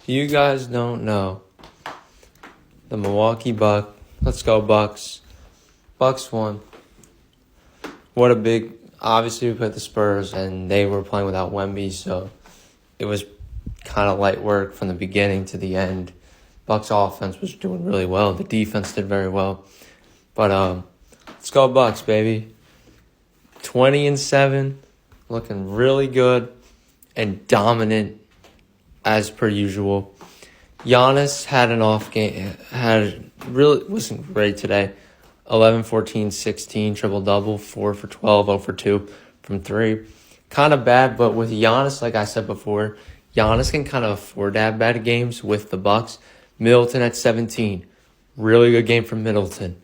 You guys don't know. The Milwaukee Bucks. Let's go, Bucks. Bucks won. What a big... Obviously, we played the Spurs, and they were playing without Wemby, so it was kind of light work from the beginning to the end. Bucks offense was doing really well. The defense did very well. But let's go Bucks, baby. 20-7, looking really good and dominant as per usual. Giannis had an off game. Wasn't great today. 11, 14, 16, triple-double, 4 for 12, 0 for 2 from 3. Kind of bad, but with Giannis, like I said before, Giannis can kind of afford to have bad games with the Bucks. Middleton at 17. Really good game from Middleton.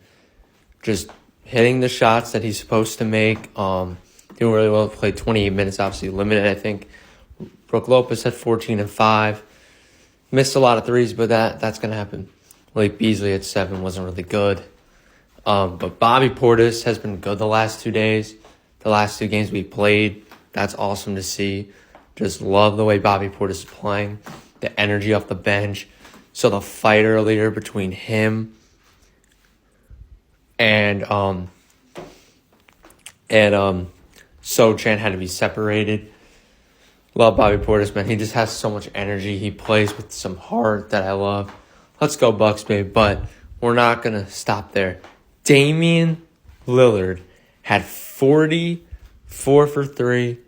Just hitting the shots that he's supposed to make. Doing really well. Played 28 minutes, obviously limited, I think. Brook Lopez at 14 and 5. Missed a lot of threes, but that's going to happen. Malik Beasley at 7 wasn't really good. But Bobby Portis has been good the last 2 days. The last 2 games we played. That's awesome to see. Just love the way Bobby Portis is playing. The energy off the bench. So the fight earlier between him and Sochan had to be separated. Love Bobby Portis, man. He just has so much energy. He plays with some heart that I love. Let's go Bucks, babe. But we're not going to stop there. Damian Lillard had 40, 4 for 3.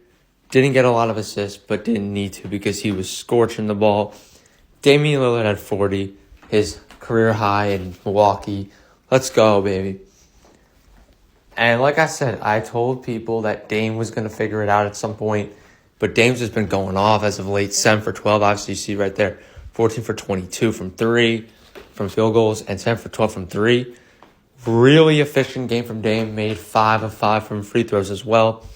Didn't get a lot of assists, but didn't need to because he was scorching the ball. Damian Lillard had 40, his career high in Milwaukee. Let's go, baby. And like I said, I told people that Dame was going to figure it out at some point, but Dame's just been going off as of late. 7 for 12, obviously you see right there. 14 for 22 from 3, from field goals, and 10 for 12 from 3. Really efficient game from Dame. Made 5 of 5 from free throws as well.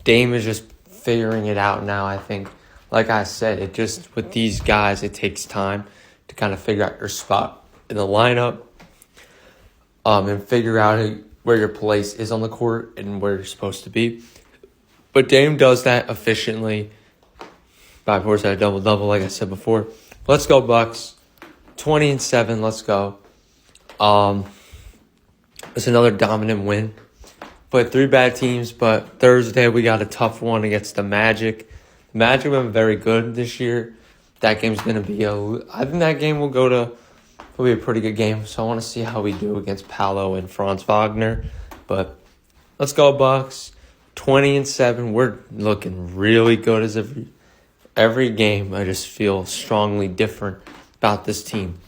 Dame is just figuring it out now, I think. Like I said, with these guys, it takes time to kind of figure out your spot in the lineup, and figure out where your place is on the court and where you're supposed to be. But Dame does that efficiently. Bobby Portis had a double-double, like I said before. Let's go, Bucks. 20-7, let's go. It's another dominant win. Played 3 bad teams, but Thursday we got a tough one against the Magic. The Magic have been very good this year. That game's going to be I think that game will be a pretty good game. So I want to see how we do against Paolo and Franz Wagner. But let's go Bucks. 20-7. We're looking really good as every game. I just feel strongly different about this team.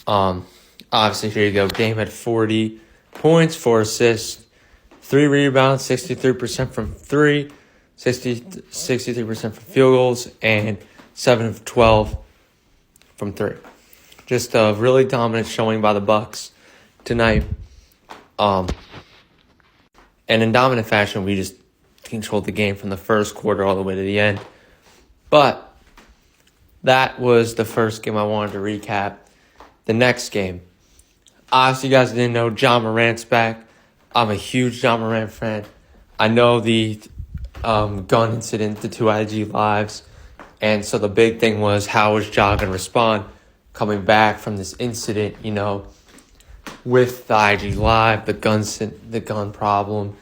Obviously, here you go. Dame had 40 points, 4 assists, 3 rebounds, 63% from 3, 63% from field goals, and 7 of 12 from 3. Just a really dominant showing by the Bucks tonight. And in dominant fashion, we just controlled the game from the first quarter all the way to the end. But that was the first game I wanted to recap. The next game. Obviously, you guys didn't know, Ja Morant's back. I'm a huge Ja Morant fan. I know the gun incident, the 2 IG lives. And so the big thing was, how was Ja going to respond coming back from this incident, with the IG live, the gun problem,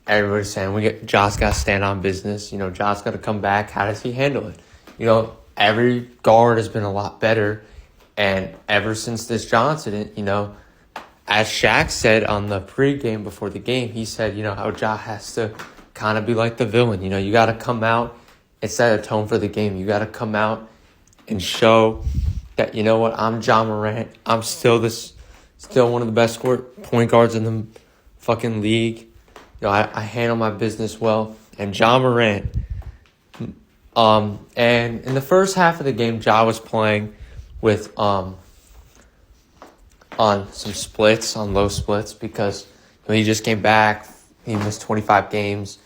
everybody's saying Ja's got to stand on business. Ja's got to come back. How does he handle it? Every guard has been a lot better. And ever since this Ja incident, as Shaq said on the pregame before the game, he said, how Ja has to kind of be like the villain. You got to come out and set a tone for the game. You got to come out and show that, I'm Ja Morant. I'm still one of the best point guards in the fucking league. I handle my business well. And Ja Morant. And in the first half of the game, Ja was playing with on some splits, on low splits, because he just came back. He missed 25 games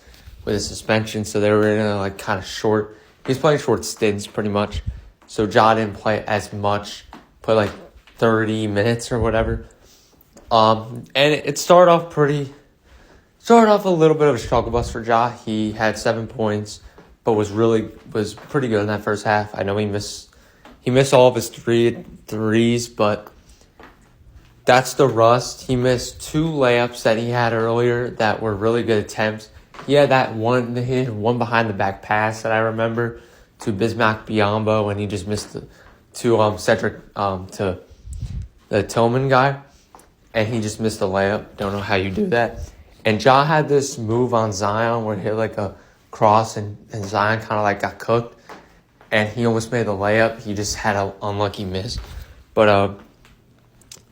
with a suspension, so they were in a kind of short. He's playing short stints pretty much. So Ja didn't play as much, played 30 minutes or whatever. And it started off a little bit of a struggle bus for Ja. He had 7 points, but was pretty good in that first half. I know he missed He missed all of his threes, but that's the rust. He missed 2 layups that he had earlier that were really good attempts. He had he had one behind the back pass that I remember to Bismack Biyombo, and he just missed to Cedric to the Tillman guy, and he just missed the layup. Don't know how you do that. And Ja had this move on Zion where he hit like a cross, and Zion kind of like got cooked, and he almost made the layup. He just had an unlucky miss. But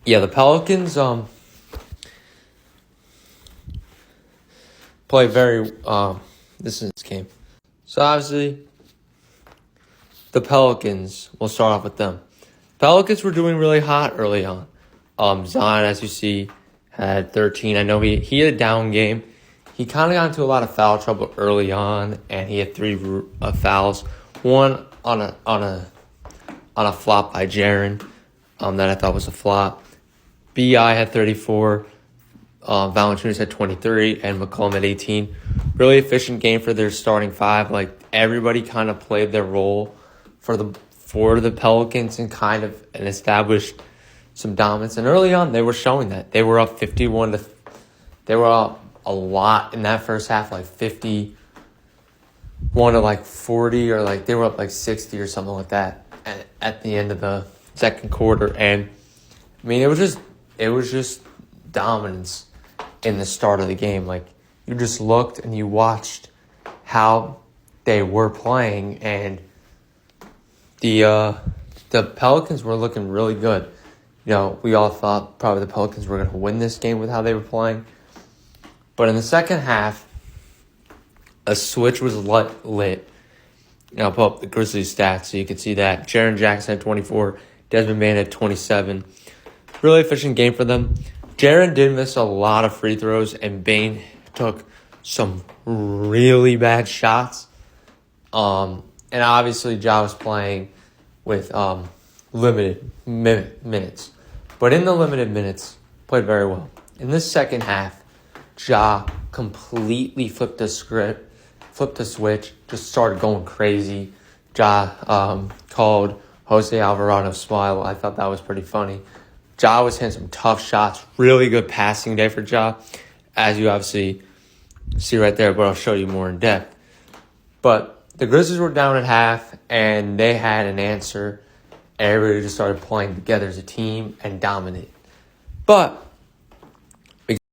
yeah, the Pelicans play very this is this game. So obviously the Pelicans, we'll start off with them. Pelicans were doing really hot early on. Zion, as you see, had 13. I know he had a down game. He kind of got into a lot of foul trouble early on, and he had 3 fouls. One on a flop by Jaren, that I thought was a flop. B.I. had 34. Valanciunas had 23, and McCollum had 18. Really efficient game for their starting 5. Like, everybody kind of played their role for the Pelicans and established some dominance. And early on, they were showing that. They were up 51 to. They were up a lot in that first half, like 51 to like 40, or like they were up like 60 or something like that at the end of the second quarter. And I mean, it was just dominance in the start of the game. Like, you just looked and you watched how they were playing, and the Pelicans were looking really good. You know, we all thought probably the Pelicans were going to win this game with how they were playing. But in the second half, a switch was lit. You know, I'll pull up the Grizzlies stats so you can see that. Jaren Jackson had 24. Desmond Bane had 27. Really efficient game for them. Jaren did miss a lot of free throws, and Bane took some really bad shots. And obviously, Ja was playing with limited minutes. But in the limited minutes, played very well. In the second half, Ja completely flipped the switch, just started going crazy. Ja called Jose Alvarado smile. I thought that was pretty funny. Ja was hitting some tough shots. Really good passing day for Ja, as you obviously see right there, but I'll show you more in depth. But the Grizzlies were down at half, and they had an answer. Everybody just started playing together as a team and dominate. But